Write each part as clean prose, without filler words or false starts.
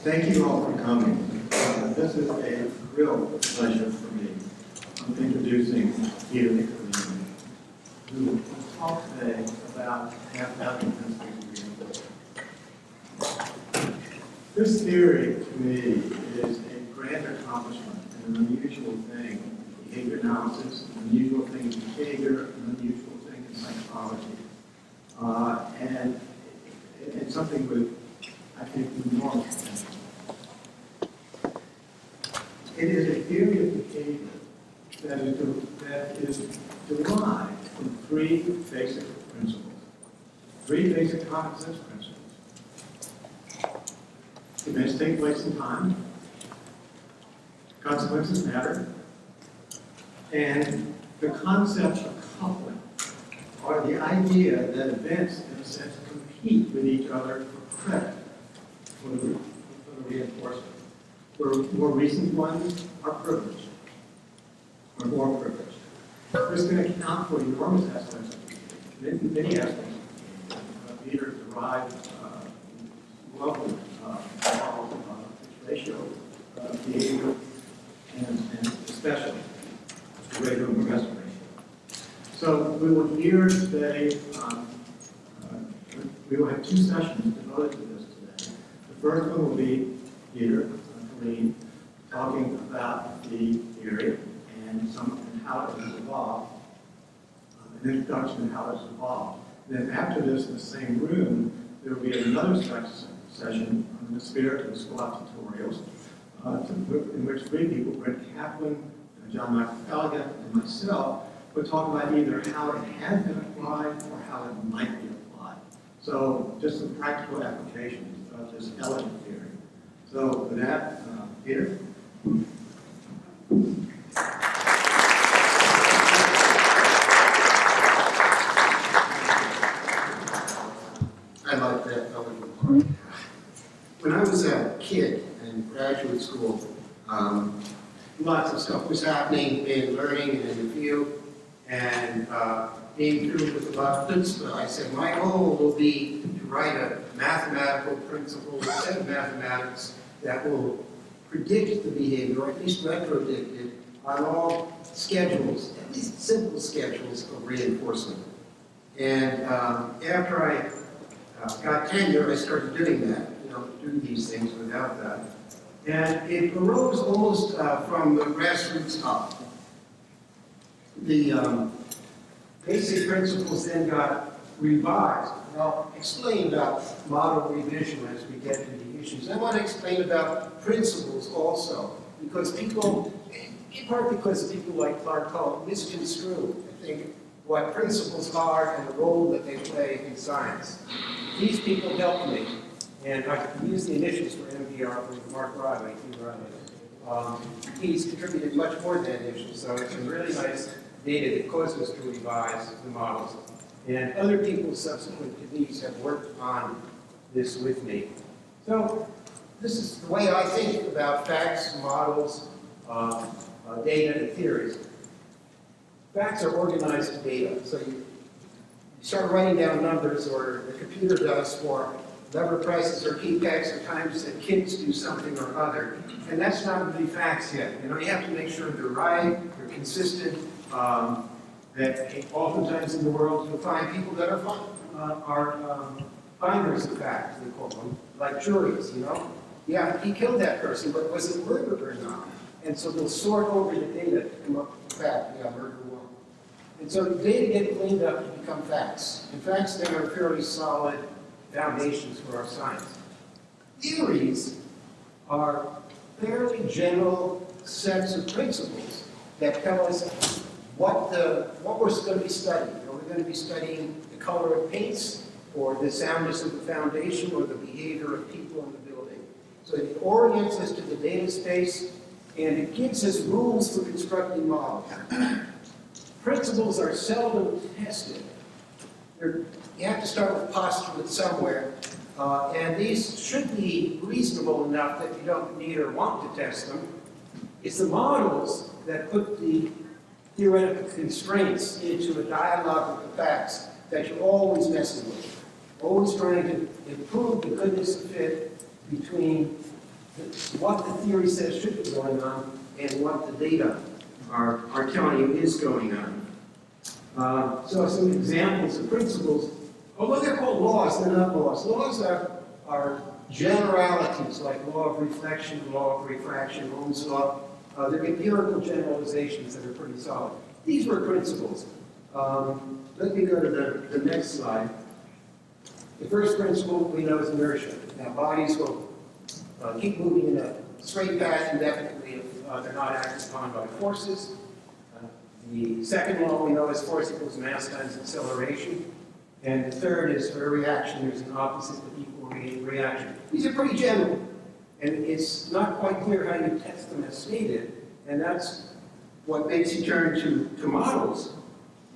Thank you all for coming. This is a real pleasure for me. I'm introducing Peter Killeen, who will talk today about mathematical principles of reinforcement. This theory, to me, is a grand accomplishment and an unusual thing in behavior analysis, an unusual thing in behavior, an unusual thing in psychology. And it's something with, I think, enormous potential. It is a theory of behavior that is derived from three basic principles, three basic common sense principles. Events take place in time, consequences matter, and the concept of coupling, or the idea that events, in a sense, compete with each other for credit for the reinforcement. Where more recent ones are privileged, or more privileged. This is going to account for enormous aspects of behavior, many aspects of behavior. Peter derived lovely ratio behavior, and especially the rate of progressive ratio. So we will hear today, we will have two sessions devoted to this today. The first one will be Peter talking about the theory and how it has evolved, an introduction to how it's evolved. Then after this, in the same room, there will be another session on the spirit of the SQAB tutorials, in which three people, Brent Kaplan, John Michael Felgen, and myself, will talk about either how it has been applied or how it might be applied. So just some practical applications of this elegant theory. So with that, Peter. I like that elegant part. When I was a kid in graduate school, lots of stuff was happening in learning and in the field, and being through with a lot of good stuff. I said, my goal will be to write a mathematical principle, a set of mathematics that will predict the behavior, or at least retrodict it, on all schedules, at least simple schedules of reinforcement. And after I got tenure, I started doing that, do these things without that. And it arose almost from the grassroots up. The basic principles then got revised. And I'll explain about model revision as we get to the issues. I want to explain about principles also, because people, in part because people like Clark Hull misconstrue, I think, what principles are and the role that they play in science. These people helped me, and I can use the initials for MPR for Mark Riley. He's contributed much more than initials, so it's some really nice data that caused us to revise the models. And other people subsequent to these have worked on this with me. So this is the way I think about facts, models, data, and theories. Facts are organized to data. So you start writing down numbers, or the computer does, for lever prices or key packs or times that kids do something or other. And that's not really facts yet. You have to make sure they're right, they're consistent, that oftentimes in the world you'll find people that are finders of facts, they call them, like juries, Yeah, he killed that person, but was it murder or not? And so they'll sort over the data to come up with the fact, yeah, murder one. And so the data get cleaned up to become facts. And facts then are fairly solid foundations for our science. Theories are fairly general sets of principles that tell us what we're going to be studying. We're going to be studying the color of paints, or the soundness of the foundation, or the behavior of people in the building. So it orients us to the data space, and it gives us rules for constructing models. Principles are seldom tested. You have to start with postulates somewhere, and these should be reasonable enough that you don't need or want to test them. It's the models that put the theoretical constraints into a dialogue with the facts that you're always messing with, always trying to improve the goodness of fit between what the theory says should be going on and what the data are telling you is going on. So some examples of principles, although they're called laws, they're not laws. Laws are generalities like law of reflection, law of refraction, Ohm's law. They're empirical generalizations that are pretty solid. These were principles. Let me go to the next slide. The first principle we know is inertia. Now, bodies will keep moving in a straight path indefinitely if they're not acted upon by forces. The second law we know is force equals mass times acceleration. And the third is for a reaction, there's an opposite of equal reaction. These are pretty general, and it's not quite clear how you test them as stated, and that's what makes you turn to models.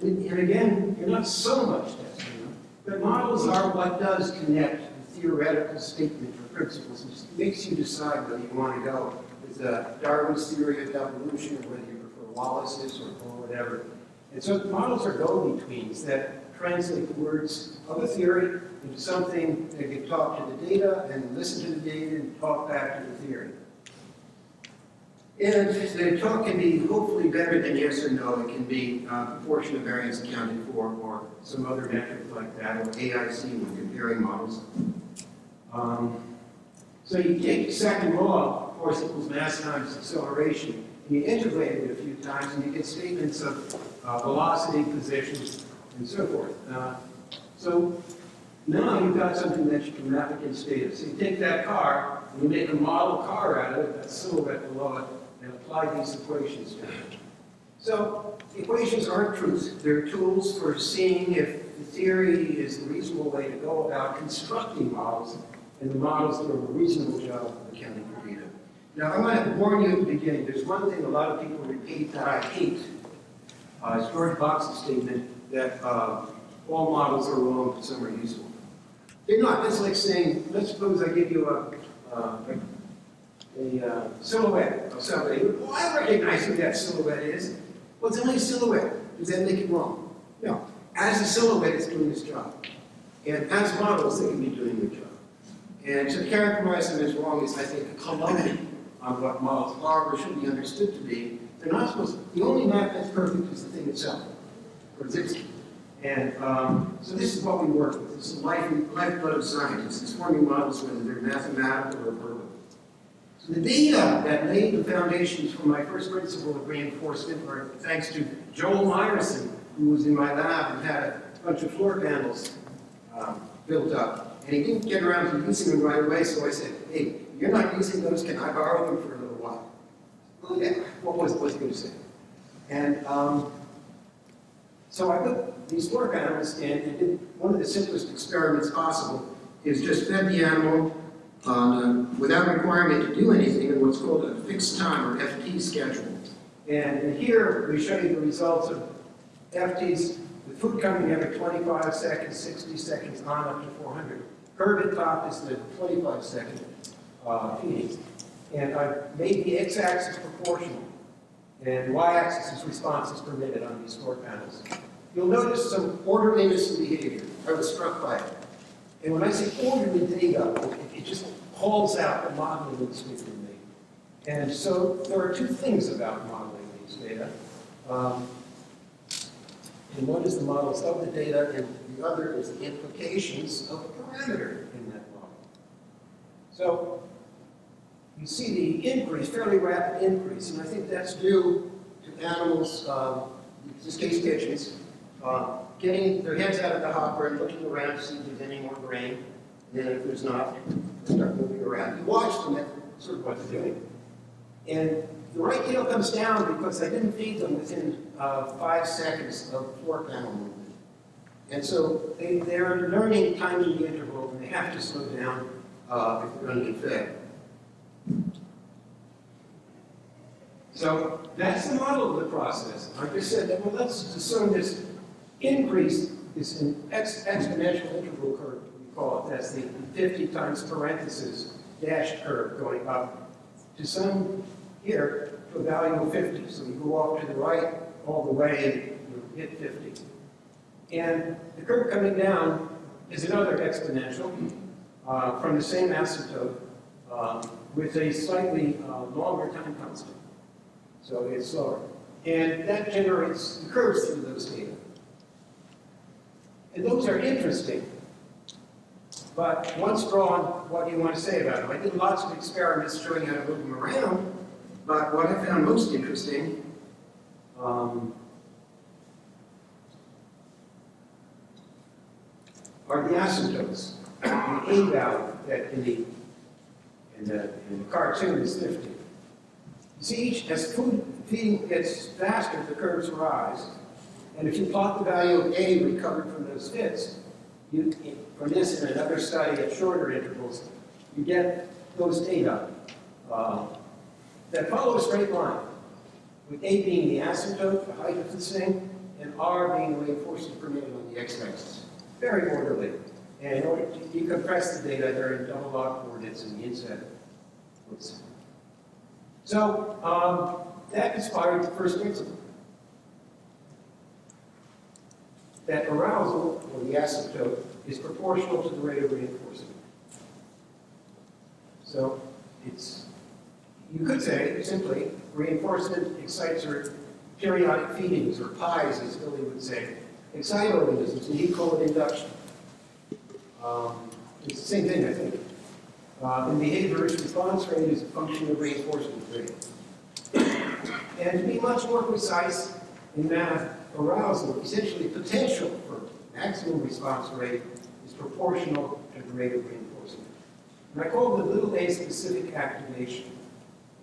And again, you're not so much testing them, but models are what does connect the theoretical statement or principles. It makes you decide whether you want to go with Darwin's theory of evolution, or whether you prefer Wallace's or whatever. And so models are go-betweens that translate the words of a theory into something that can talk to the data and listen to the data and talk back to the theory. And the talk can be hopefully better than yes or no. It can be proportion of variance accounted for, or some other metric like that, or AIC when comparing models. So you take the second law, force equals mass times acceleration, and you integrate it a few times, and you get statements of velocity, position, and so forth. So now you've got something that you can map against data. So you take that car, and you make a model car out of it, that silhouette below it, and apply these equations to it. So the equations aren't truths. They're tools for seeing if the theory is the reasonable way to go about constructing models, and the models do a reasonable job of accounting for data. Now, I want to warn you at the beginning, there's one thing a lot of people repeat that I hate. It's George Box's statement that all models are wrong, but some are useful. They're not. That's like saying, let's suppose I give you a silhouette of somebody. Well, I recognize who that silhouette is. Well, it's only a silhouette. Does that make it wrong? No. As a silhouette, it's doing its job. And as models, they can be doing their job. And to characterize them as wrong is, I think, a calamity on what models are or should be understood to be. They're not supposed to. The only map that's perfect is the thing itself, or Zipski. And so this is what we work with. This is the lifeblood of science. It's forming models, whether they're mathematical or verbal. So the data that laid the foundations for my first principle of reinforcement were thanks to Joel Myerson, who was in my lab and had a bunch of floor panels built up. And he didn't get around to using them right away, so I said, hey, you're not using those, can I borrow them for a little while? Well, yeah, what was he going to say? And so I put these floor panels in and did one of the simplest experiments possible, is just fed the animal without requiring it to do anything in what's called a fixed time, or FT schedule. And here we show you the results of FTs, with food coming every 25 seconds, 60 seconds, on up to 400. Curve at top is the 25-second feeding. And I made the x-axis proportional, and the y-axis is responses per minute on these floor panels. You'll notice some orderliness in behavior. I was struck by it. And when I say orderly data, it just calls out the modeling instinct in me. And so there are two things about modeling these data. And one is the models of the data, and the other is the implications of a parameter in that model. So you see the increase, fairly rapid increase, and I think that's due to animals, in this case pigeons, getting their heads out of the hopper and looking around to see if there's any more grain. And then if there's not, they start moving around. You watch them, that's sort of what they're doing. And the right tail comes down because I didn't feed them within 5 seconds of floor panel movement. And so they're learning time in the interval, and they have to slow down if they're going to get fed. So that's the model of the process. I just said that, well, let's assume this increase is an exponential interval curve, we call it. That's the 50 times parenthesis dashed curve going up to some here to a value of 50. So you go off to the right all the way and you hit 50. And the curve coming down is another exponential from the same asymptote with a slightly longer time constant. So it's slower. And that generates the curves through those data. And those are interesting. But once drawn, what do you want to say about them? I did lots of experiments showing how to move them around, but what I found most interesting are the asymptotes. The A value that in the cartoon is 50. You see, as food feeding gets faster, the curves rise. And if you plot the value of A recovered from those fits, from this and another study at shorter intervals, you get those data that follow a straight line, with A being the asymptote, the height of the thing, and R being the reinforcement per minute on the x-axis. Very orderly. And in order to decompress the data, they're in double log coordinates in the inset. Oops. So that inspired the first principle. That arousal, or the asymptote, is proportional to the rate of reinforcement. So you could say, simply, reinforcement excites or periodic feedings, or pies, as Billy would say, excite organisms, and he'd call it induction. It's the same thing, I think. And behaviorist response rate is a function of reinforcement rate. And to be much more precise in math, arousal, essentially potential for maximum response rate, is proportional to the rate of reinforcement. And I call the little a specific activation,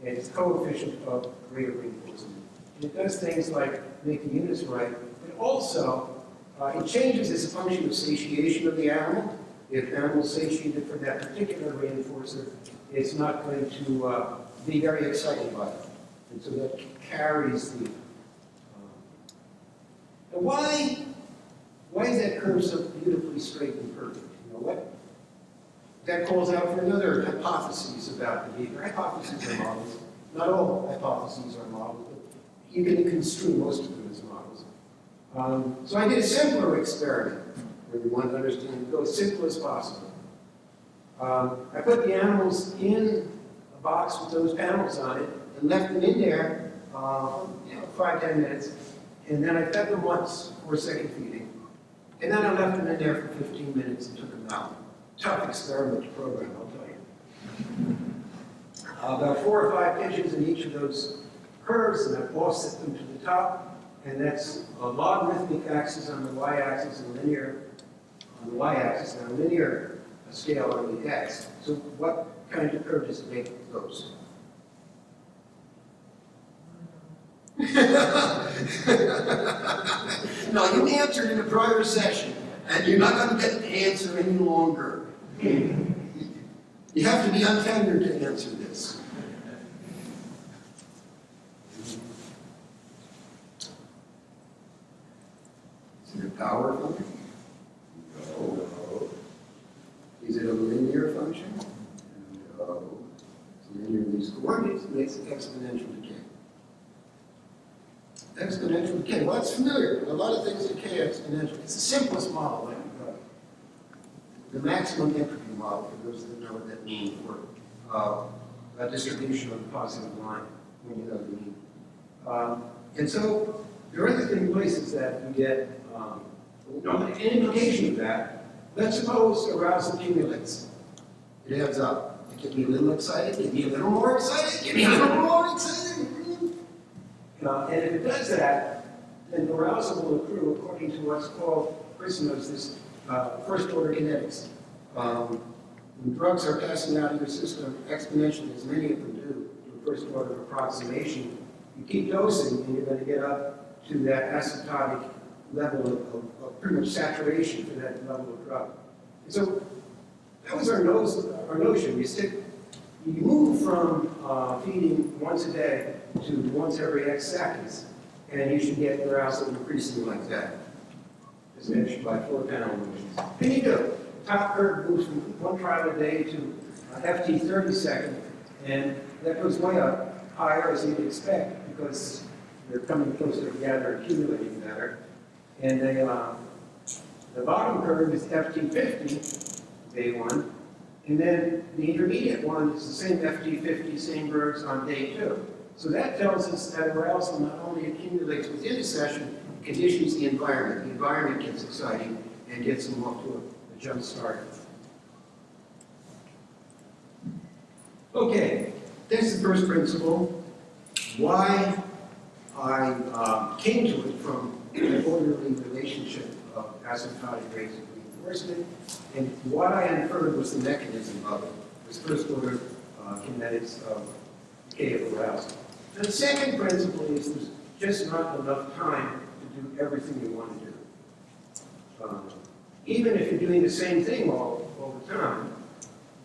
and it's coefficient of rate of reinforcement. And it does things like make the units right, but also it changes as a function of satiation of the animal. If animal is satiated for that particular reinforcer, it's not going to be very excited by it. And so that carries the... Now why is that curve so beautifully straight and perfect? You know what? That calls out for another hypothesis about behavior. Hypotheses are models. Not all hypotheses are models, but you can construe most of them as models. So I did a simpler experiment where we wanted to understand it, go as simple as possible. I put the animals in a box with those panels on it and left them in there 5-10 minutes. And then I fed them once for a second feeding. And then I left them in there for 15 minutes and took them out. Tough experiment to program, I'll tell you. About 4 or 5 pitches in each of those curves, and I offset them to the top. And that's a logarithmic axis on the y-axis and linear on the y-axis, and a linear scale on the x. So what kind of curve does it make with those? No, you answered in a prior session, and you're not going to get the answer any longer. You have to be untenured to answer this. Is it a power function? No. Is it a linear function? No. It's linear in these coordinates. It makes exponential decay. Exponential decay. Well, that's familiar. A lot of things decay exponentially. It's the simplest model. Like, the maximum entropy model, for those that know what that means, for a distribution of the positive line when you know the mean. And so there are interesting places that you get an indication of that. Let's suppose arousal accumulates. It adds up. It can be a little excited, it can be a little more excited, it can be a little more excited. And if it does that, then arousal will accrue according to what's called, Chris knows this, first-order kinetics. When drugs are passing out of your system exponentially, as many of them do, in first-order approximation, you keep dosing and you're going to get up to that asymptotic level of pretty much saturation for that level of drug. And so that was our notion. You move from feeding once a day to once every X seconds, and you should get arousal increasing like that, as mentioned by 4-panel motions. Then you do. The top curve moves from 1 trial a day to FT 30 second, and that goes way up, higher as you'd expect, because they're coming closer together, accumulating better. And the bottom curve is FT 50, day 1, And then the intermediate one is the same FT50, same verbs on day 2. So that tells us that arousal not only accumulates within a session, it conditions the environment. The environment gets exciting and gets them off to a jump start. Okay, that's the first principle. Why I came to it from an orderly relationship of asymptotic rates of reinforcement, and what I inferred was the mechanism of it, was first order kinetics of decay of arousal. And the second principle is there's just not enough time to do everything you want to do. Even if you're doing the same thing all the time,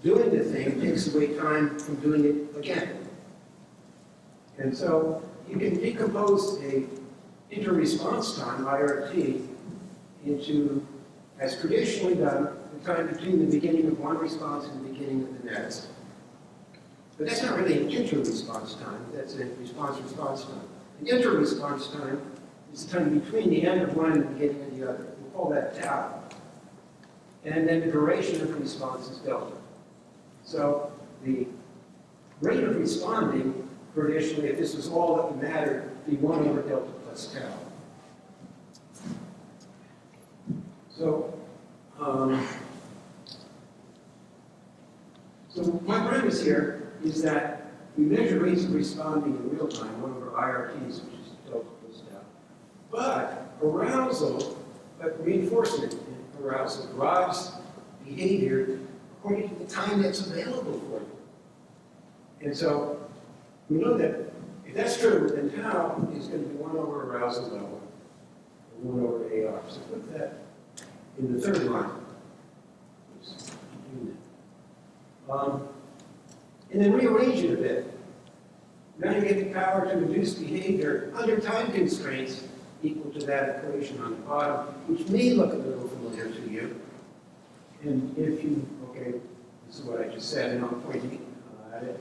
doing the thing takes away time from doing it again. And so you can decompose a inter-response time, IRT, into, as traditionally done, the time between the beginning of one response and the beginning of the next. But that's not really an inter-response time, that's a response-response time. An inter-response time is the time between the end of one and the beginning of the other. We'll call that tau. And then the duration of the response is delta. So the rate of responding, traditionally, if this was all that mattered, would be 1 over delta plus tau. So, so my premise here is that we measure rates of responding in real time, 1 over IRTs, which is delta plus tau. But arousal, reinforcement in arousal drives behavior according to the time that's available for you. And so we know that if that's true, then tau is going to be 1 over arousal level, or 1 over AR. So put that in the third line. And then rearrange it a bit. Now you get the power to reduce behavior under time constraints equal to that equation on the bottom, which may look a little familiar to you. And if you, okay, this is what I just said, and I'm pointing at it.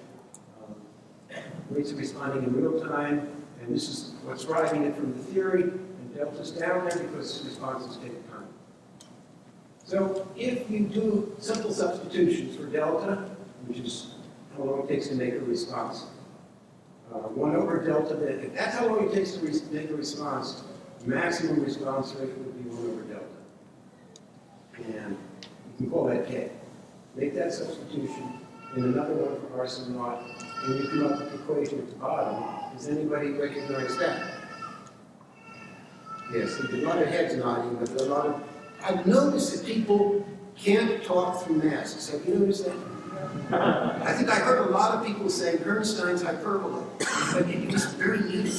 Rates of responding in real time, and this is what's driving it from the theory, and delta's down there because responses take time. So if you do simple substitutions for delta, which is how long it takes to make a response, 1 over delta, if that's how long it takes to make a response, the maximum response rate would be 1 over delta. And you can call that K. Make that substitution, and another one for R sub naught, and you come up with the equation at the bottom. Does anybody recognize that? Yes, there's a lot of heads nodding, but a lot of... I've noticed that people can't talk through masks. Have you noticed that? I think I heard a lot of people saying Bernstein's hyperbola, but it was very muted.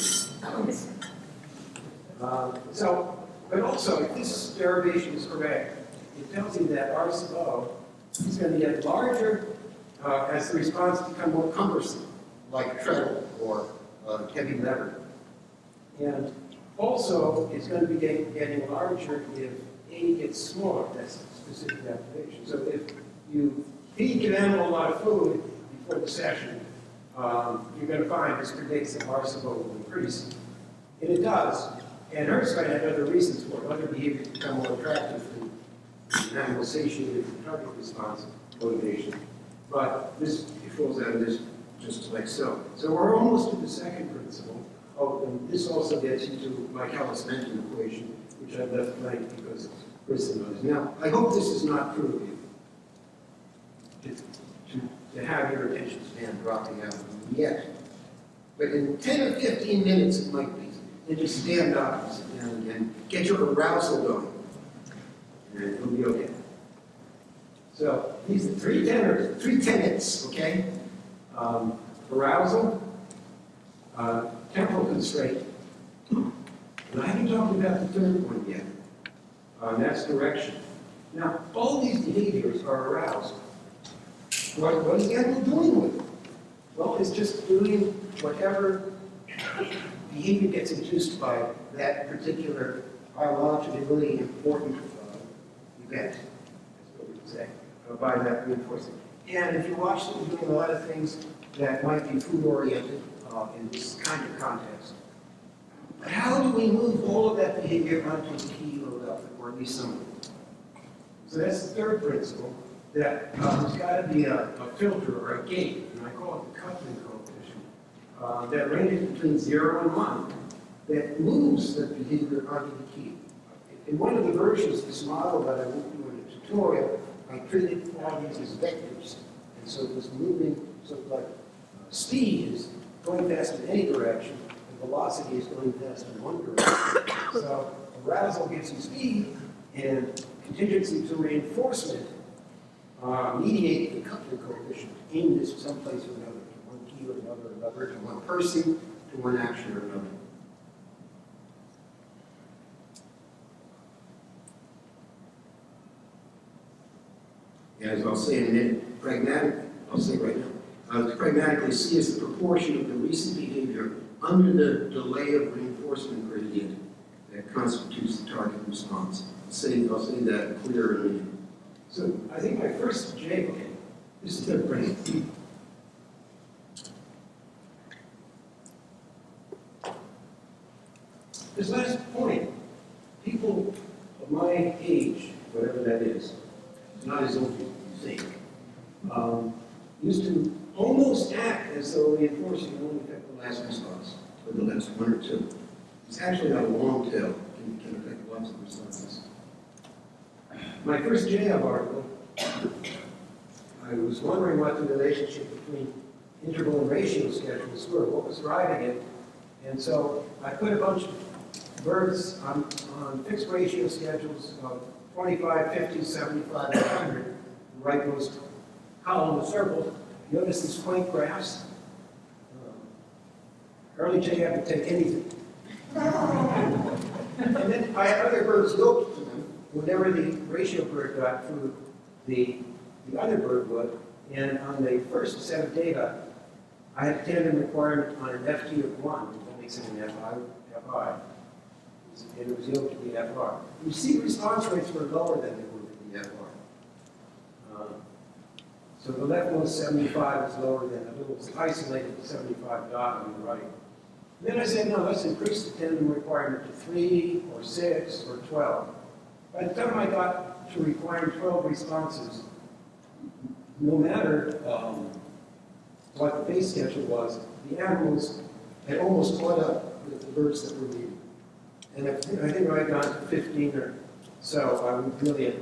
But also, if this derivation is correct, it tells you that R sub O is going to get larger as the response becomes more cumbersome, like treadle or heavy lever. And also, it's going to be getting larger if A gets smaller. That's a specific application. So if you feed an animal a lot of food before the session, you're going to find this predicts that R sub O will increase. And it does. And Bernstein had other reasons for it. Other behaviors become more attractive than animal satiated from target response motivation. But this falls out of this just like so. So we're almost to the second principle. Oh, and this also gets you to my Callis-Menten equation, which I've left blank because Kristen knows. Now, I hope this is not true of you, to have your attention span dropping out yet. But in 10 or 15 minutes, it might be. Then just stand up and sit down and get your arousal going. And it'll be okay. So these are three tenets, okay? Arousal, temporal constraint. And I haven't talked about the third one yet. That's direction. Now, all these behaviors are aroused. What is the animal doing with it? Well, it's just doing whatever behavior gets induced by that particular biologically important event, that's what we would say, by that reinforcement. And if you watch them doing a lot of things that might be food-oriented in this kind of context, how do we move all of that behavior onto the kilo level, or at least some of it? So that's the third principle. that there's got to be a filter or a gate, and I call it the coupling coefficient, that ranges between 0 and 1, that moves the behavior onto the key. In one of the versions of this model that I went through in a tutorial, I treated all these as vectors. And so it was moving, so like speed is going fast in any direction, and velocity is going fast in one direction. So arousal gives you speed, and contingency to reinforcement mediate the coupling coefficient, aim this someplace or another, to one key or another, to one person, to one action or another. As I'll say in a minute, I'll say right now, pragmatically, C is the proportion of the recent behavior under the delay of reinforcement gradient that constitutes the target response. I'll say that clearer in a minute. So I think my first J, okay, this is the brain. This last point, people of my age, whatever that is, not as old as you think, used to almost act as though reinforcing only affect the last response, or the last one or two. It's actually got a long tail, and can affect lots of responses. My first JAB article, I was wondering what the relationship between interval and ratio schedules were, what was driving it, and so I put a bunch of verbs on fixed ratio schedules of 25, 50, 75, 100, and write those column of circles. Notice these quaint graphs. Early JAB would take anything. And then I had other verbs yoked to them whenever the ratio bird got through the other bird would. And on the first set of data, I had a tandem requirement on an FT of 1, that makes it an FI. And it was yoked to the FR. You see response rates were lower than they were with the FR. So the leftmost 75 is lower than the little isolated 75 dot on the right. And then I said, no, let's increase the tandem requirement to 3 or 6 or 12. By the time I got to requiring 12 responses, no matter what the base schedule was, the animals had almost caught up with the birds that were needed. And I think if I had gone to 15 or so, I would really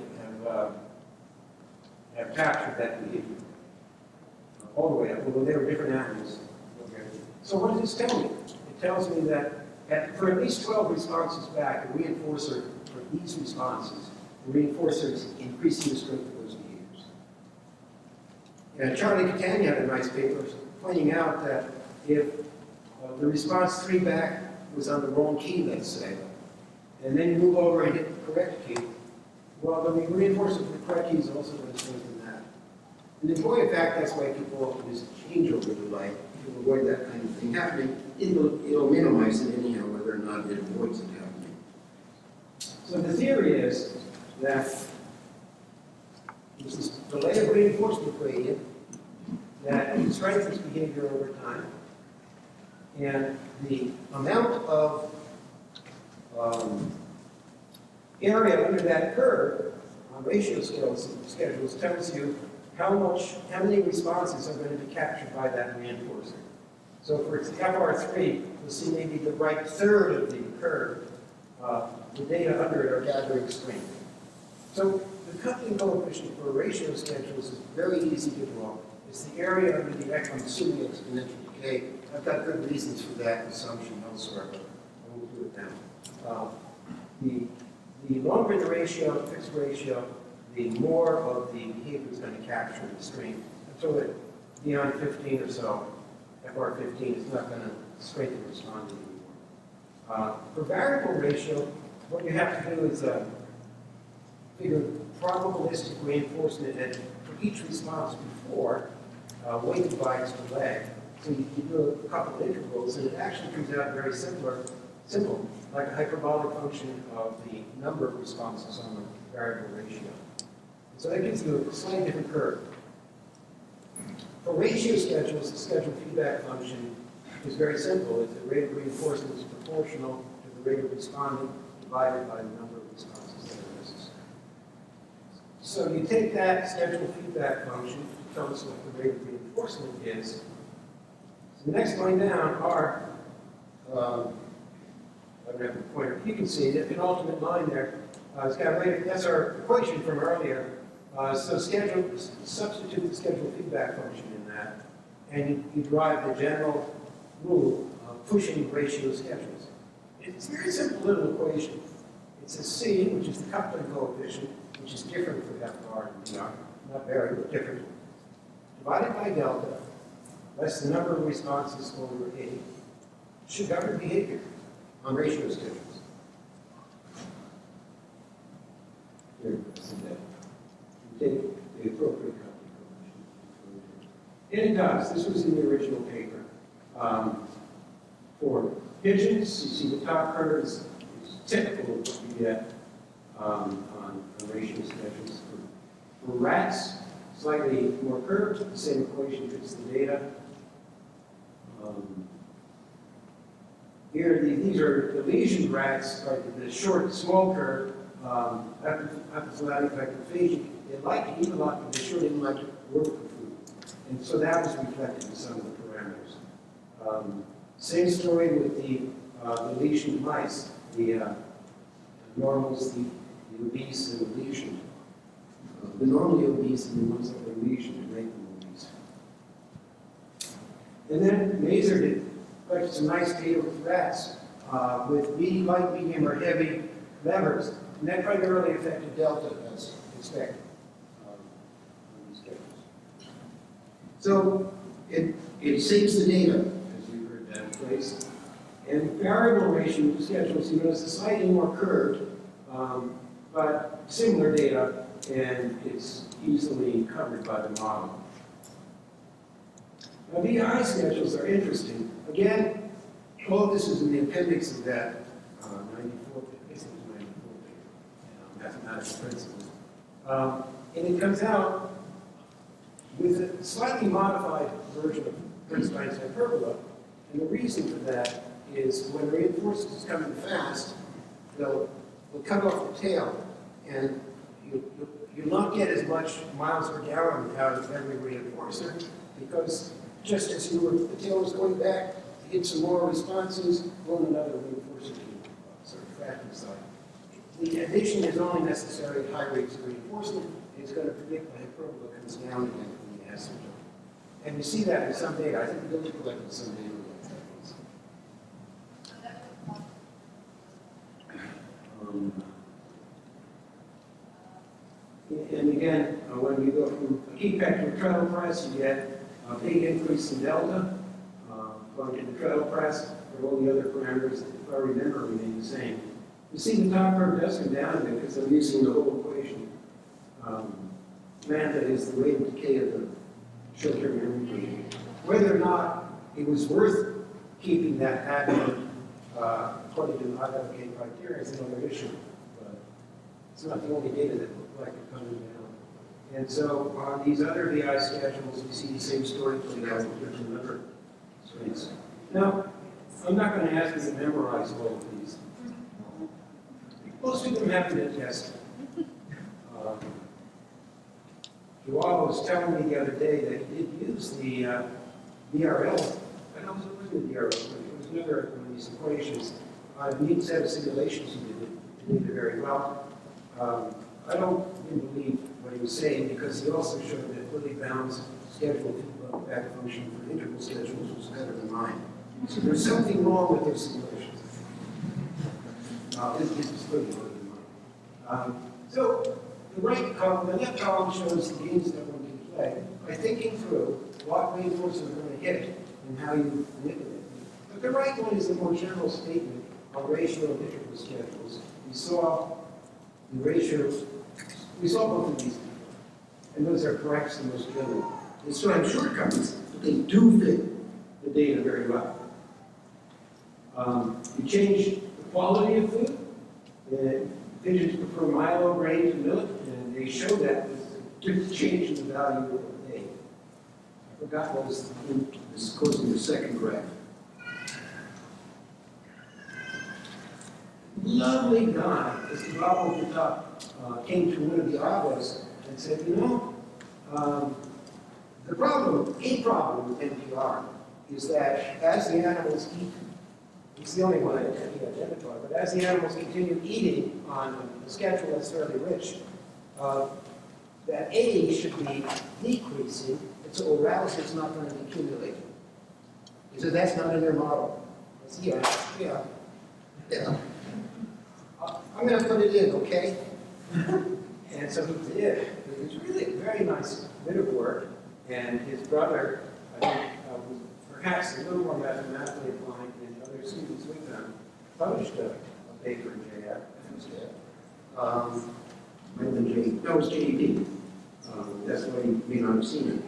have captured that behavior all the way up, although they were different animals. So what does this tell me? It tells me that for at least 12 responses back, a reinforcer for these responses, the reinforcer is increasing the strength of those behaviors. And Charlie Catania had a nice paper pointing out that if the response 3 back was on the wrong key, let's say, and then you move over and hit the correct key, well, the reinforcement for the correct key is also going to strengthen that. And in point of fact, that's why people use changeover delay to avoid that kind of thing happening. It'll minimize it anyhow, whether or not it avoids it happening. So the theory is that there's this delay of reinforcement gradient that strengthens behavior over time, and the amount of area under that curve on ratio schedules tells you how many responses are going to be captured by that reinforcer. So for FR3, you'll see maybe the right third of the curve, the data under it are gathering strength. So the coupling coefficient for ratio schedules is very easy to draw. It's the area under the I'm assuming exponential decay. I've got good reasons for that assumption elsewhere, but I won't do it now. The longer the ratio, fixed ratio, the more of the behavior is going to capture the strength. Until it beyond 15 or so, FR15 is not going to strengthen respond anymore. For variable ratio, what you have to do is figure probabilistic reinforcement and for each response before, weighted by its delay. So you do a couple of intervals, and it actually turns out very simple, like a hyperbolic function of the number of responses on the variable ratio. So that gives you a slightly different curve. For ratio schedules, the schedule feedback function is very simple. It's the rate of reinforcement is proportional to the rate of responding divided by the number of responses that are necessary. So you take that schedule feedback function to tell us what the rate of reinforcement is. So the next line down are, I don't have the pointer, you can see it, an ultimate line there. It's got rate, that's our equation from earlier. So substitute the schedule feedback function in that, and you derive the general rule of pushing ratio schedules. It's a very simple little equation. It's a C, which is the coupling coefficient, which is different for FR and DR, not very, but different, divided by delta, less the number of responses over A, should govern behavior on ratio schedules. Here, so that you take the appropriate coupling coefficient. And it does. This was in the original paper. For pigeons, you see the top curve is typical of what you get on ratio schedules. For rats, slightly more curved, the same equation fits the data. Here, these are the lesion rats, like the short, small curve, epiphylatic hyperphagia. They like to eat a lot, but they sure didn't like to work for food. And so that was reflected in some of the parameters. Same story with the lesioned mice, the normals, the obese, and the lesioned. The normally obese and the ones that were lesioned and make them obese. And then Mazur did collected some nice data with rats with light, medium, or heavy levers, and that primarily affected delta as expected. So it saves the data, as we heard that in place. And variable ratio schedules, you notice it's slightly more curved, but similar data, and it's easily covered by the model. Now, VI schedules are interesting. Again, all of this is in the appendix of that 94, I guess it was 94 mathematical principles. And it comes out with a slightly modified version of Einstein's hyperbola. And the reason for that is when reinforcement is coming fast, they'll cut off the tail, and you'll not get as much miles per gallon out of every reinforcer, because just as the tail was going back, you hit some more responses, go on another reinforcer to sort of fraction side. The addition is only necessary at high rates of reinforcement. It's going to predict the hyperbola comes down again from the asymptote. And you see that in some data. I think Billy collected some data with that. And again, when you go from a key factor to treadle press, you get a big increase in delta going to the treadle press, but all the other parameters, if I remember, remain the same. You see the top curve does come down a bit because I'm using the whole equation. Lambda is the rate of decay of the short-term memory. Whether or not it was worth keeping that pattern according to the IWK criteria is another issue. But it's not the only data that looked like it coming down. And so on these other VI schedules, we see the same story played out with different number screens. Now, I'm not going to ask you to memorize all of these. Most of them have been tested. Joao was telling me the other day that he did use the VRL. I know it wasn't the VRL, but it was another one of these equations. A neat set of simulations he did it very well. I don't really believe what he was saying because he also showed that Willie Baum's schedule feedback function for integral schedules was better than mine. So there's something wrong with those simulations. This is clearly better than mine. So the left column shows the games that one can play by thinking through what reinforcement we're going to hit and how you manipulate it. But the right one is a more general statement on ratio of integral schedules. We saw the ratios, we saw both of these before, and those are correct the most general. They still have shortcomings, but they do fit the data very well. You change the quality of food. Pigeons prefer Milo, grain to milk, and they show that with a change in the value of the day. I forgot what was this goes in the second graph. Lovely guy, as the bottom of the top came to one of the Abbas and said, you know, a problem with NPR is that as the animals eat, it's the only one I can identify, but as the animals continue eating on a schedule that's fairly rich, that A should be decreasing, and so arousal is not going to be accumulating. So that's not in their model. Yeah. I'm going to put it in, okay? And so he did. It was really a very nice bit of work. And his brother, I think, was perhaps a little more mathematically inclined than other students with him, published a paper in JF. Might have been J. No, it was JEP. That's why you may not have seen it.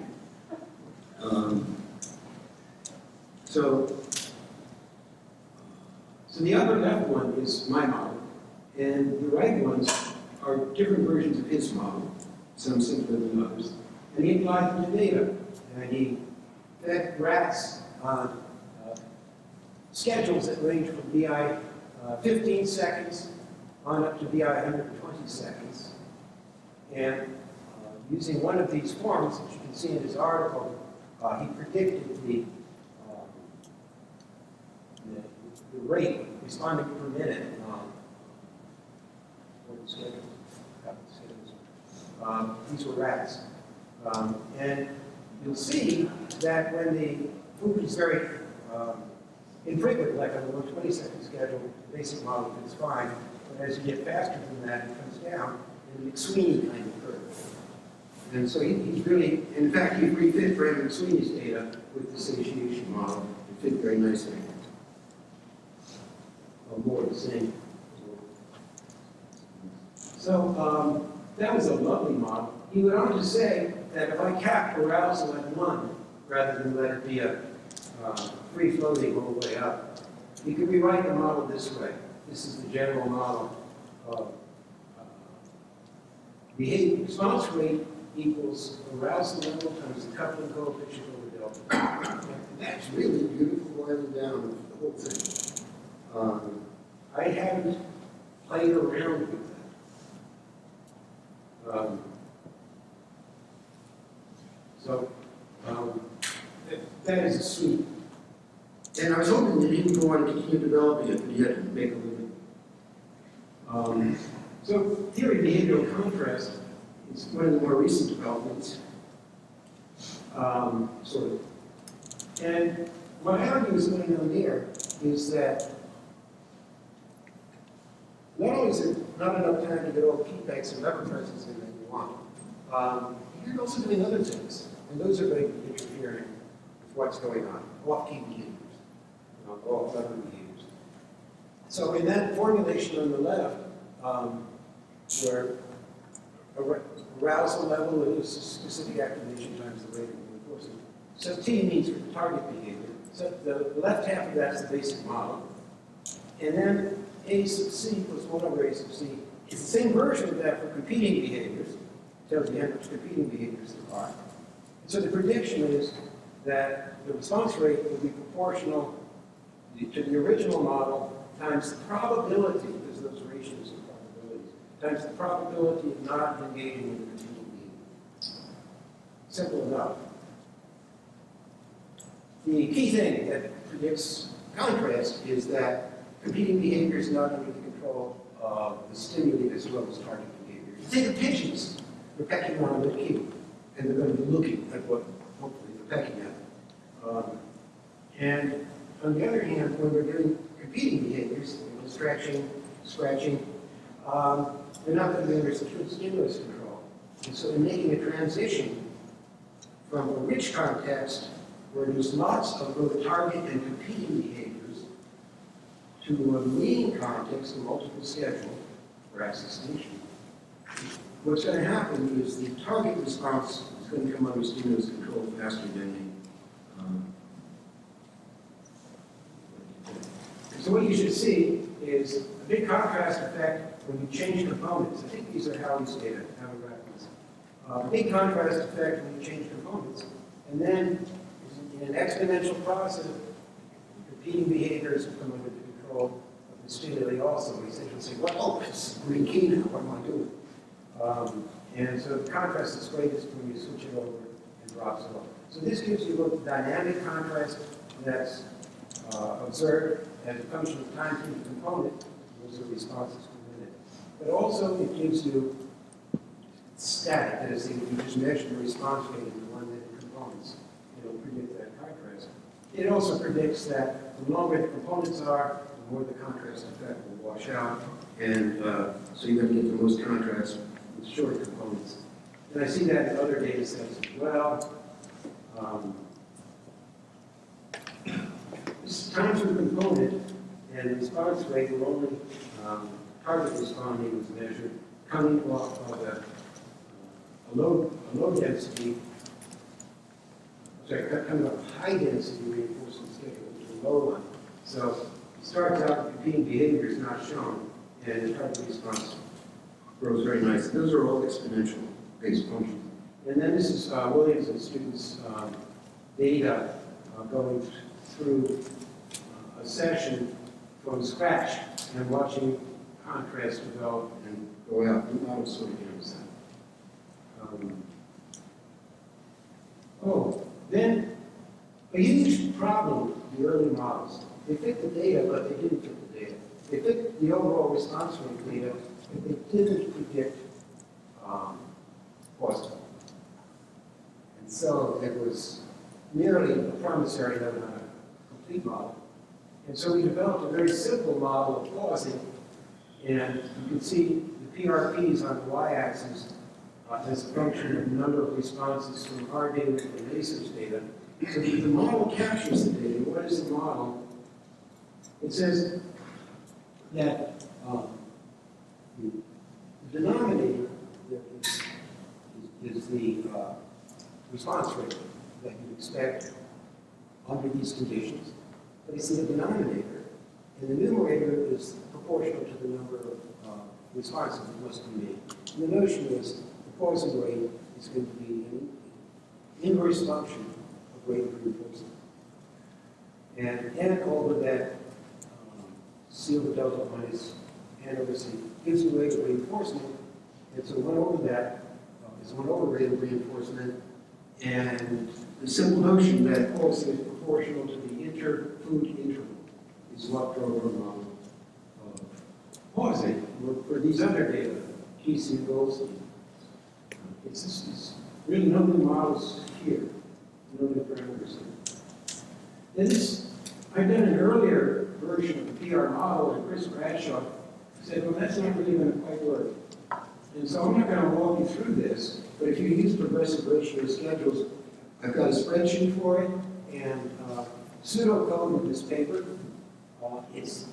So the upper left one is my model, and the right ones are different versions of his model, some simpler than others. And he applied them to data, and he fed rats on schedules that range from BI 15 seconds on up to BI 120 seconds. And using one of these forms, which you can see in his article, he predicted the rate responding per minute for the schedules. These were rats. And you'll see that when the food is very infrequent, like on the 120-second schedule, the basic model is fine. But as you get faster than that, it comes down in an McSweeney kind of curve. And so he's really, in fact, he refit Brandon McSweeney's data with the satiation model. It fit very nicely. More of the same. So that was a lovely model. He went on to say that if I cap arousal at 1, rather than let it be a free-floating all the way up, you could rewrite the model this way. This is the general model of behavior. Response rate equals arousal level times the coupling coefficient over delta. And that's really beautiful boiling down the whole thing. I haven't played around with that. That is a sweet. And I was hoping that he would want to continue developing it, but he had to make a living. So theory of behavioral contrast is one of the more recent developments, sort of. And what I argue is going on there is that not only is there not enough time to get all the feedbacks and lever presses in that you want, you're also doing other things, and those are going to be interfering with what's going on, off-key behaviors, off-lever behaviors. So in that formulation on the left, where arousal level is specific activation times the rate of reinforcement. So T means for the target behavior. So the left half of that is the basic model. And then A sub C plus 1 over A sub C is the same version of that for competing behaviors. It tells you how much competing behaviors there are. And so the prediction is that the response rate will be proportional to the original model times the probability, because those ratios are probabilities, times the probability of not engaging in the competing behavior. Simple enough. The key thing that predicts contrast is that competing behavior is not under the control of the stimuli as well as target behavior. You think of pigeons, they're pecking on a cue, and they're going to be looking at what hopefully they're pecking at. And on the other hand, when we're doing competing behaviors, stretching, scratching, they're not going to be under stimulus control. And so in making a transition from a rich context where there's lots of both target and competing behaviors to a lean context, a multiple schedule, perhaps extinction, what's going to happen is the target response is going to come under stimulus control faster than the So what you should see is a big contrast effect when you change components. I think these are Howey's data, Howey reference. A big contrast effect when you change components. And then in an exponential process, competing behaviors come under the control of the stimuli also. We essentially say, well, oh, it's green key now, what am I doing? And so the contrast is greatest when you switch it over and drops it off. So this gives you both the dynamic contrast that's observed as a function of time to the component, those are responses per minute. But also it gives you static, that is, you just measure the response rate in the 1 minute components. It'll predict that contrast. It also predicts that the longer the components are, the more the contrast effect will wash out. And so you're going to get the most contrast with short components. And I see that in other data sets as well. This is time to the component, and the response rate will only target responding was measured coming off of a low density, coming off a high density reinforcement scale, which is a low one. So it starts out with competing behavior is not shown, and the target response grows very nice. Those are all exponential based functions. And then this is Williams and students' data going through a session from scratch and watching contrast develop and go out. The model sort of gives that. Then a huge problem with the early models. They fit the data, but they didn't fit the data. They fit the overall response rate data, but they didn't predict pause time. And so it was merely a promissory note on a complete model. And so we developed a very simple model of pausing, and you can see the PRPs on the y-axis as a function of the number of responses from our data and ASIC's data. So the model captures the data. What is the model? It says that the denominator is the response rate that you expect under these conditions. But it's in the denominator, and the numerator is proportional to the number of responses that must be made. And the notion is the pausing rate is going to be an inverse function of rate of reinforcement. And n over that C over delta minus n over C gives you rate of reinforcement, and so 1 over that is 1 over rate of reinforcement, and the simple notion that pausing is proportional to the inter-food interval is what drove our model of pausing for these other data, key singles. It's really no new models here, no new parameters here. Then I've done an earlier version of the PR model, and Chris Bradshaw said, well, that's not really going to quite work. And so I'm not going to walk you through this, but if you use progressive ratio schedules, I've got a spreadsheet for it, and pseudocode in this paper. It's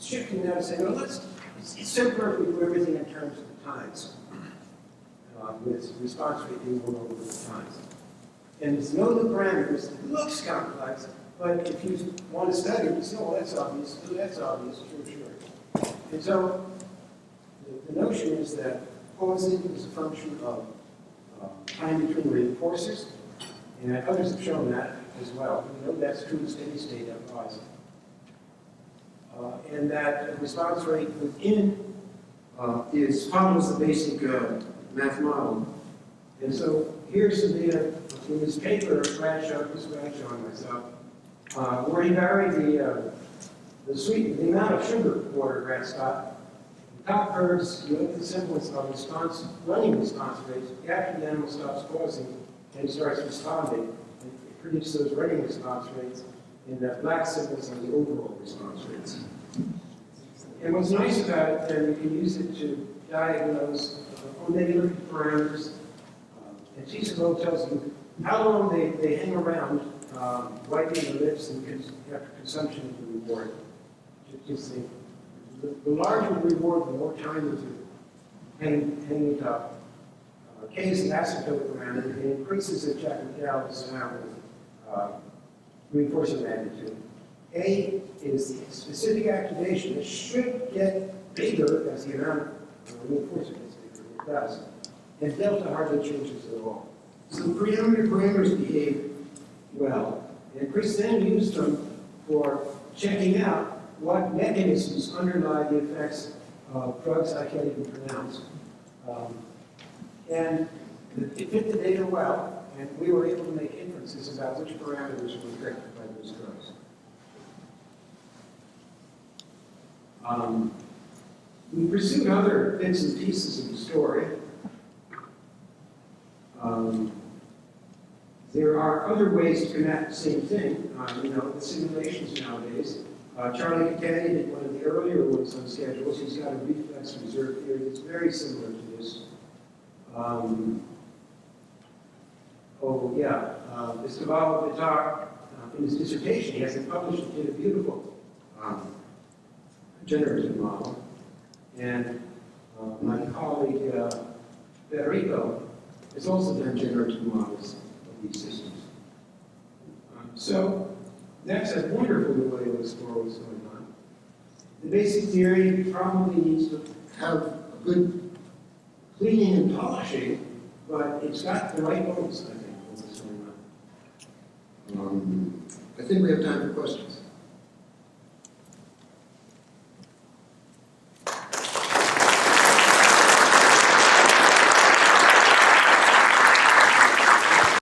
shifting now to say, well, it's simpler if we do everything in terms of the times, with response rate being 1 over the times. And there's no new parameters. It looks complex, but if you want to study it, you say, oh, that's obvious, sure. And so the notion is that pausing is a function of time between reinforcers, and others have shown that as well. We know that's true in steady state otherwise. And that response rate within follows the basic math model. And so here's some data from this paper, Bradshaw and myself, where he varied the amount of sugar water rat stop. The top curves, you look at the simplest of running response rates. After the animal stops pausing and starts responding, it predicts those running response rates, and that black symbols are the overall response rates. And what's nice about it, then, you can use it to diagnose, or maybe look at parameters. And TSO tells you how long they hang around wiping the lips and after consumption of the reward. The larger the reward, the more time that you're hanging it up. K is the asymptotic parameter, and it increases at Jack and Gal's amount of reinforcing magnitude. A is the specific activation. It should get bigger as the amount of reinforcement gets bigger. It does. And delta hardly changes at all. So the preeminent parameters behave well. And Chris then used them for checking out what mechanisms underlie the effects of drugs I can't even pronounce And it fit the data well, and we were able to make inferences about which parameters were affected by those drugs. We pursued other bits and pieces of the story. There are other ways to connect the same thing, the simulations nowadays. Charlie Catania did one of the earlier ones on schedules. He's got a reflex reserve theory that's very similar to this. Mr. Baum, in his dissertation, he hasn't published it, did a beautiful generative model. And my colleague, Federico, has also done generative models of these systems. So that's a wonderful way to explore what's going on. The basic theory probably needs to have a good cleaning and polishing, but it's got the right moments, I think, for what's going on. I think we have time for questions.